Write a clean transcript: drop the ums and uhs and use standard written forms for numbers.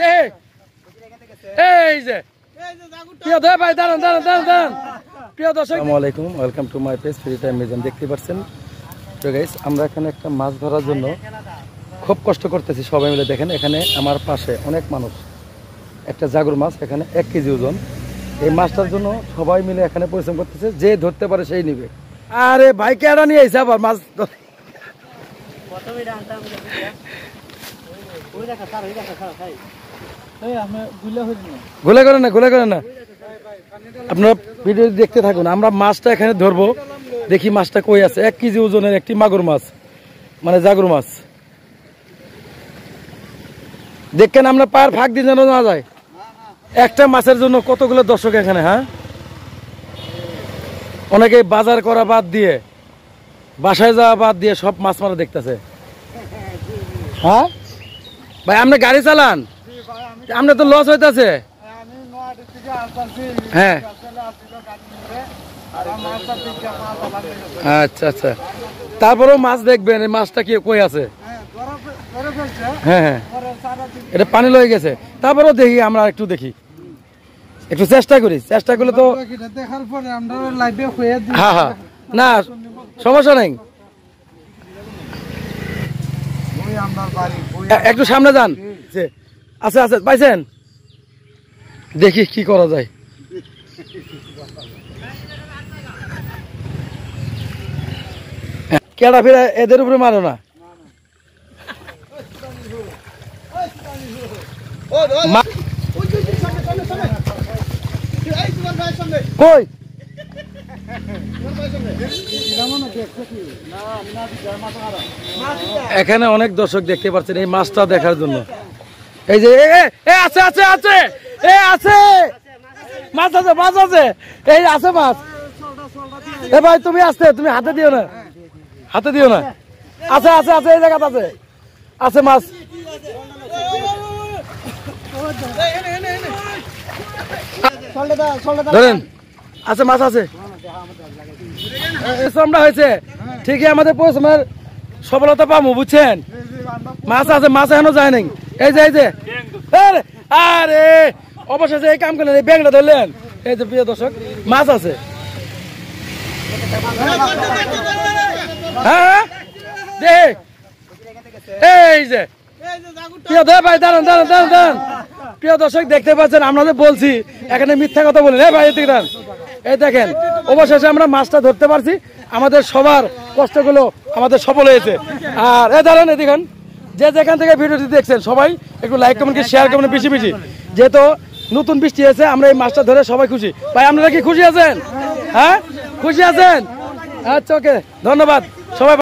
এই যে প্রিয় ভাই দাঁড়ান দাঁড়ান দাঁড়ান দাঁড়ান প্রিয় দর্শক, আসসালামু আলাইকুম, welcome to my page free time Mizan. দেখতে পাচ্ছেন তো গাইস, আমরা এখানে একটা মাছ ধরার জন্য খুব কষ্ট করতেছি সবাই মিলে। দেখেন এখানে আমার পাশে অনেক মানুষ, একটা জাগুর মাছ এখানে 1 কেজি ওজন। এই মাছটার জন্য সবাই মিলে এখানে পরিশ্রম করতেছে, যে ধরতে পারে সেই নিবে। আরে ভাই কেডা নিয়ে আইছে আবার মাছ? ঘুলে করে না, ঘুলে করে না, আপনারা ভিডিও দেখতে থাকুন। আমরা মাছটা এখানে ধরবো, দেখি মাছটা কই আছে। 1 কেজি ওজনের একটি মাগুর মাছ, মানে জাগুর মাছ। দেখেন আমরা পায়ের ফাঁক দিয়ে যেন না যায়। একটা মাছের জন্য কতগুলো দর্শক এখানে। হ্যাঁ, অনেকে বাজার করা বাদ দিয়ে, বাসায় যাওয়া বাদ দিয়ে সব মাছ মারা দেখতেছে। হ্যাঁ ভাই, আপনি গাড়ি চালান, আপনার তো লস হইতেছে। হ্যাঁ আচ্ছা আচ্ছা, তারপরেও মাছ দেখবেন এই মাছটা কি কই আছে। হ্যাঁ হ্যাঁ, এটা পানি লয়ে গেছে। তারপরেও দেখি, আমরা একটু দেখি, একটু চেষ্টা করি। চেষ্টা করলে তো হ্যাঁ হ্যাঁ, না সমস্যা নেই। একটু সামনে যান। আচ্ছা আচ্ছা, পাইছেন? দেখি কি করা যায়। কেডা ফেরা এদের উপরে মারো না। কই এখানে অনেক দর্শক দেখতে পাচ্ছেন এই মাছটা দেখার জন্য। এই যে আছে আছে আছে, আছে মাছ, আছে মাছ, আছে এই আছে মাছ। এ ভাই তুমি আসতে, তুমি হাতে দিও না, হাতে দিও না। আছে আছে আছে, এই জায়গাতে আছে, আছে মাছ। ধরেন, আছে মাছ, আছে আমরা হয়েছে ঠিকই, আমাদের পরিশ্রমের সফলতা পাবো, বুঝছেন? মাছ আছে, মাছ এখনো যায় নাই। এই যে এই যে, আরে অবশেষে এই কাম করলেন, এই ব্যাংকটা ধরলেন। এই যে প্রিয় দর্শক, মাছ আছে। হ্যাঁ এই যে প্রিয় ভাই দাঁড়ান দাঁড়ান দাঁড়ান দাঁড়ান প্রিয় দর্শক, দেখতে পাচ্ছেন আমরা যে বলছি এখানে মিথ্যা কথা বলেন। ভাই দাঁড়ান, এই দেখেন অবশেষে আমরা মাছটা ধরতে পারছি। আমাদের সবার কষ্টগুলো আমাদের সফল হয়েছে। আর এই দাঁড়ান, এই দেখেন, যে যেখান থেকে ভিডিওটি দেখছেন সবাই একটু লাইক কমেন্ট শেয়ার করবেন বেশি বেশি। যেহেতু নতুন বৃষ্টি হয়েছে, আমরা এই মাছটা ধরে সবাই খুশি। ভাই আপনারা কি খুশি আছেন? হ্যাঁ খুশি আছেন? আচ্ছা ওকে, ধন্যবাদ সবাই।